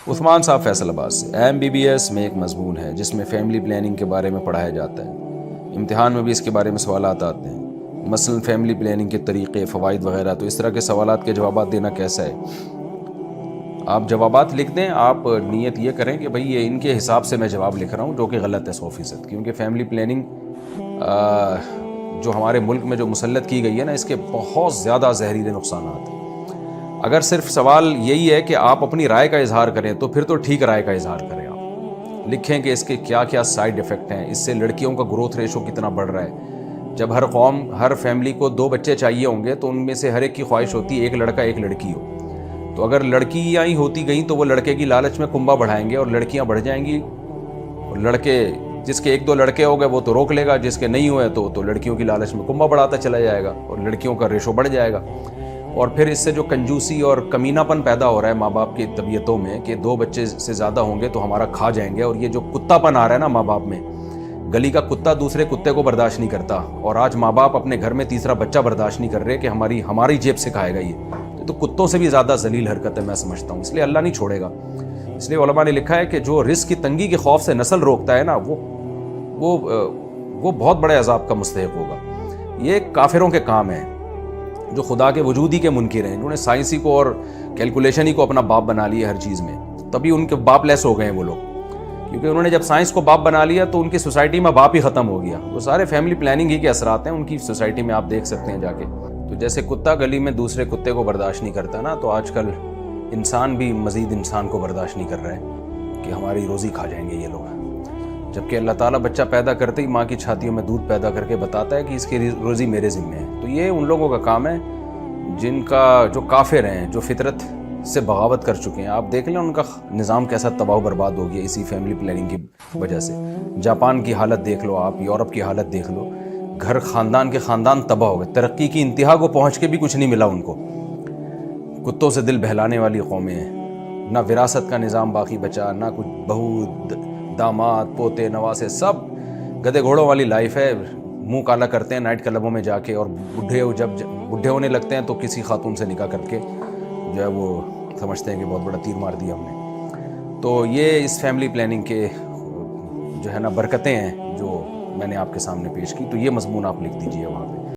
عثمان صاحب فیصل آباد سے، MBBS میں ایک مضمون ہے جس میں فیملی پلاننگ کے بارے میں پڑھایا جاتا ہے۔ امتحان میں بھی اس کے بارے میں سوالات آتے ہیں، مثلا فیملی پلاننگ کے طریقے، فوائد وغیرہ۔ تو اس طرح کے سوالات کے جوابات دینا کیسا ہے؟ آپ جوابات لکھ دیں، آپ نیت یہ کریں کہ بھئی یہ ان کے حساب سے میں جواب لکھ رہا ہوں، جو کہ غلط ہے 100%، کیونکہ فیملی پلاننگ جو ہمارے ملک میں جو مسلط کی گئی ہے نا، اس کے بہت زیادہ زہریلے نقصانات ہیں۔ اگر صرف سوال یہی ہے کہ آپ اپنی رائے کا اظہار کریں تو پھر تو ٹھیک رائے کا اظہار کریں، آپ لکھیں کہ اس کے کیا کیا سائیڈ ایفیکٹ ہیں، اس سے لڑکیوں کا گروتھ ریشو کتنا بڑھ رہا ہے۔ جب ہر قوم، ہر فیملی کو 2 بچے چاہیے ہوں گے تو ان میں سے ہر ایک کی خواہش ہوتی ہے ایک لڑکا ایک لڑکی ہو۔ تو اگر لڑکیاں ہی ہوتی گئیں تو وہ لڑکے کی لالچ میں کنبا بڑھائیں گے اور لڑکیاں بڑھ جائیں گی، اور لڑکے جس کے 1-2 لڑکے ہو گئے وہ تو روک لے گا، جس کے نہیں ہوئے تو لڑکیوں کی لالچ میں کنبا بڑھاتا چلا جائے گا اور لڑکیوں کا ریشو بڑھ جائے گا۔ اور پھر اس سے جو کنجوسی اور کمینہ پن پیدا ہو رہا ہے ماں باپ کی طبیعتوں میں کہ 2 بچے سے زیادہ ہوں گے تو ہمارا کھا جائیں گے، اور یہ جو کتا پن آ رہا ہے نا ماں باپ میں، گلی کا کتا دوسرے کتے کو برداشت نہیں کرتا، اور آج ماں باپ اپنے گھر میں تیسرا بچہ برداشت نہیں کر رہے کہ ہماری جیب سے کھائے گا یہ، تو کتوں سے بھی زیادہ ذلیل حرکت ہے میں سمجھتا ہوں۔ اس لیے اللہ نہیں چھوڑے گا۔ اس لیے علماء نے لکھا ہے کہ جو رزق کی تنگی کے خوف سے نسل روکتا ہے نا، وہ بہت بڑے عذاب کا مستحق ہوگا۔ یہ کافروں کے کام ہیں جو خدا کے وجود ہی کے منکر ہیں، انہوں نے سائنسی کو اور کیلکولیشن ہی کو اپنا باپ بنا لیا ہر چیز میں، تبھی ان کے باپ لیس ہو گئے ہیں وہ لوگ، کیونکہ انہوں نے جب سائنس کو باپ بنا لیا تو ان کی سوسائٹی میں باپ ہی ختم ہو گیا۔ وہ سارے فیملی پلاننگ ہی کے اثرات ہیں ان کی سوسائٹی میں، آپ دیکھ سکتے ہیں جا کے۔ تو جیسے کتا گلی میں دوسرے کتے کو برداشت نہیں کرتا نا، تو آج کل انسان بھی مزید انسان کو برداشت نہیں کر رہا ہے کہ ہماری روزی کھا جائیں گے یہ لوگ، جبکہ اللہ تعالیٰ بچہ پیدا کرتے ہی ماں کی چھاتیوں میں دودھ پیدا کر کے بتاتا ہے کہ اس کی روزی میرے ذمہ ہے۔ تو یہ ان لوگوں کا کام ہے جن کا جو کافر ہیں، جو فطرت سے بغاوت کر چکے ہیں۔ آپ دیکھ لیں ان کا نظام کیسا تباہ و برباد ہو گیا اسی فیملی پلاننگ کی وجہ سے۔ جاپان کی حالت دیکھ لو آپ، یورپ کی حالت دیکھ لو، گھر خاندان کے خاندان تباہ ہو گئے، ترقی کی انتہا کو پہنچ کے بھی کچھ نہیں ملا ان کو۔ کتوں سے دل بہلانے والی قومیں ہیں، نہ وراثت کا نظام باقی بچا، نہ کچھ بہو داماد پوتے نواسے، سب گدے گھوڑوں والی لائف ہے۔ منہ کالا کرتے ہیں نائٹ کلبوں میں جا کے، اور جب بڈھے ہونے لگتے ہیں تو کسی خاتون سے نکاح کر کے جو ہے وہ سمجھتے ہیں کہ بہت بڑا تیر مار دیا ہم نے۔ تو یہ اس فیملی پلاننگ کے جو ہے نا برکتیں ہیں جو میں نے آپ کے سامنے پیش کی، تو یہ مضمون آپ لکھ دیجئے وہاں پہ۔